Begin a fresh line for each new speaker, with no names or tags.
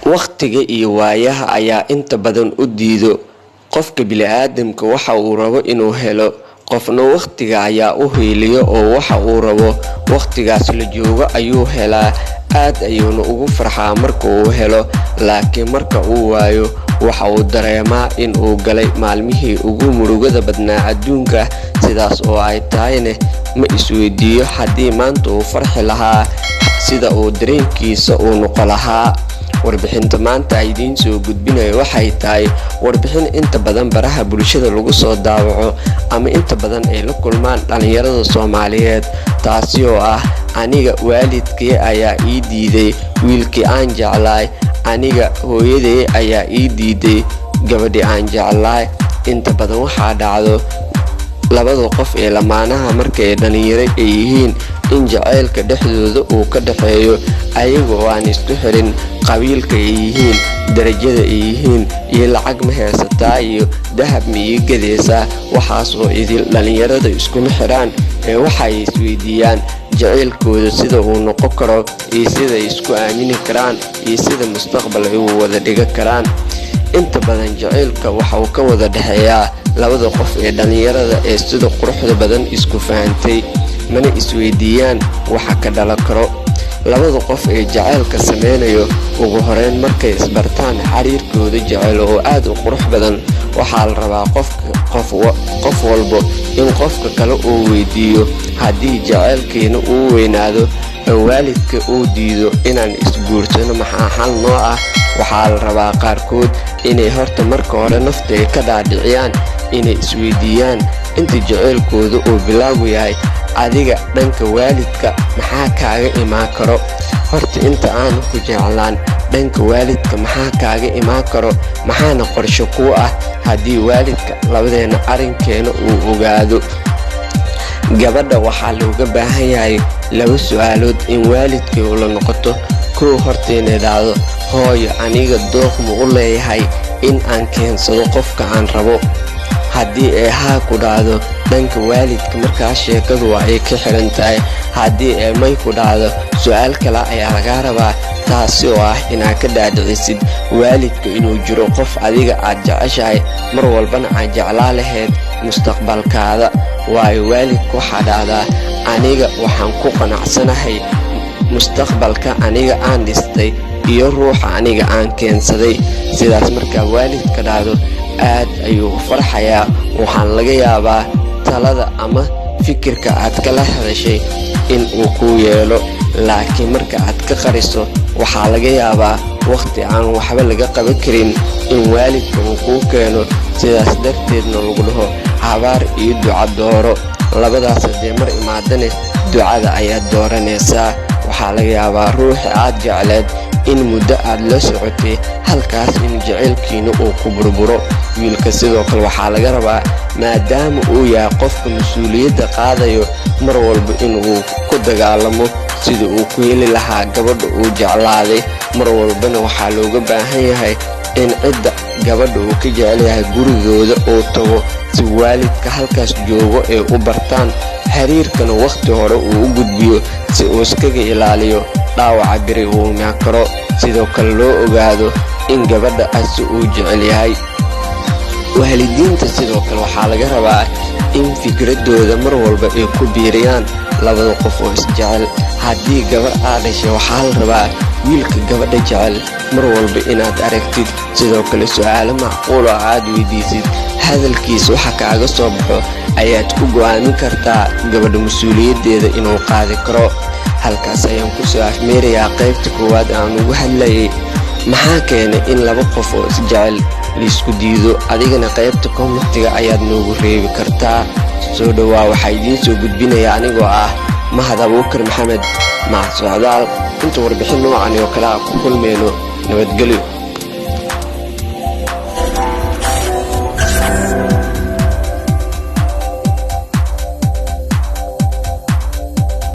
waqtiga iyo waayaha ayaa inta badan u diido qofka bini'aadamka waxa uu rabo inuu helo. qofna waqtiga ayaa u heeliyo oo waxa uu rabo waqtigaas la joogo ayuu helaa. aad ayuuna ugu farxaa marka uu helo, laakiin marka uu waayo waxa uu dareemaa in uu galay maalmihii ugu murugada badnaa adduunka. sidaas oo ay tahayna ma isweydiiyo haddii maanta uu farxi lahaa sida uu dareenkiisa uu noqon lahaa. warbixinta maanta ay idiin soo gudbinayo waxay tahay warbixin inta badan baraha bulshada lagu soo daawaco ama inta badan ay la kulmaan dhalinyarada Soomaaliyeed, taasi oo ah aniga waalidkay ayaa ii diiday wiilkii aan jeclaay, aniga hooyaday ayaa ii diiday gabadhii aan jeclaay. inta badan waxaa dhacdo labada qof ee lamaanaha markay dhalinyaro ay yihiin in jaceylka dhexdooda uu ka dhaxeeyo ayaga oo aan isku xirin qabiilka ay yihiin, darajada ay yihiin, iyo lacag ma haysataa iyo dahab ma ii gadaysaa. waxaas oo idil dhalinyarada iskuma xiraan ee waxay isweydiiyaan jaceylkooda sida uu noqon karo iyo sida ay isku aamini karaan iyo sida mustaqbal ay u wada dhigan karaan. inta badan jaceylka waxa uu ka wada dhaxeeyaa labada qof ee dhalinyarada ee sida quruxda badan isku fahantay, mana isweydiiyaan waxa ka dhalan karo. labada qof ee jaceylka sameynayo ugu horeyn markay isbartaan xiriirkooda jaceyl oo aad u qurux badan, waxaa la rabaa qof walba in qofka kale uu weydiiyo haddii jaceylkeena uu weynaado oo waalidka uu diido inaan isguursano maxaa xal noo ah. waxaa la rabaa qaarkood inay horta marka hore nafta ka dhaadhiciyaan, inay isweydiiyaan inta jaceylkooda uu bilaabu yahay adiga dhanka waalidka maxaa kaaga imaan karo. horta inta aan ku jeclaan dhanka waalidka maxaa kaaga imaan karo, maxaana qorshe kuu ah haddii waalidka labadeena arrinkeena uu ogaado. gabadha waxaa looga baahan yahay laba su'aalood in waalidkii ula noqoto. kow horta inay dhahdo hooyo aniga dooq ma u leeyahay in aan keensado qofka aan rabo. haddii ay haa ku dhahdo dhanka waalidka markaa sheekadu waa ay ka xiran tahay. haddii ay may ku dhahdo su'aal kale ayaa lagaa rabaa, taasi oo ah inaad ka dhaadhicisid waalidka inuu jiro qof adiga aad jeceshahay mar walbana aad jeclaa lahayd mustaqbalkaada. waayo waalidka waxaa dhahdaa aniga waxaan ku qanacsanahay mustaqbalka aniga aan dhistay iyo ruuxa aniga aan keensaday. sidaas markaa waalidka dhahdo aad ayuu farxayaa. waxaan laga yaabaa talada ama fikirka aad kala hadashay in uu kuu yeelo, laakiin marka aad ka qariso waxaa laga yaabaa waqti aan waxba laga qaban karin in waalidka uu kuu keeno. sidaas darteedna lagu dhaho habaar iyo duca dooro. labadaas haddee mar imaadane ducada ayaad dooranaysaa. waxaa laga yaabaa ruuxi aad jecleed in muddo aad la socotay halkaas in jaceylkiina uu ku burburo. wiilka sidoo kale waxaa laga rabaa maadaama uu yahay qofka mas-uuliyadda qaadayo mar walba inuu ku dagaalamo sida uu ku heli lahaa gabadha uu jeclaaday. mar walbana waxaa looga baahan yahay in cidda gabadha uu ka jecel yahay gurigooda uu tago si waalidka halkaas joogo ay u bartaan, xiriirkana waqti hore uu u gudbiyo si uu iskaga ilaaliyo dhaawaca biri uu imaan karo. sidoo kale loo ogaado in gabadha asi uu jecel yahay. waalidiinta sidoo kale waxaa laga rabaa in fikradooda mar walba ay ku biiriyaan labada qof oo isjecel. haddii gabar aad dhashay waxaa la rabaa wiilka gabadha jecel mar walba inaad aragtid, sidoo kale su'aalo macquul oo aad weydiisid, hadalkiisa waxa kaaga soo baxo ayaad ku go'aamin kartaa gabadha mas-uuliyaddeeda inuu qaadi karo. halkaas ayaan ku soo afmeerayaa qaybta koowaad aan ugu hadlayay maxaa keenay in laba qof oo isjecel liisku diido. adigana qaybta kommentiga ayaad noogu reebi kartaa. soo dhowaa waxaa idiin soo gudbinaya anigoo ah Mahad Abuukar Maxamed Mac Socdaal. inta warbixin noocan oo kale ku kulmeyno nabadgelyo.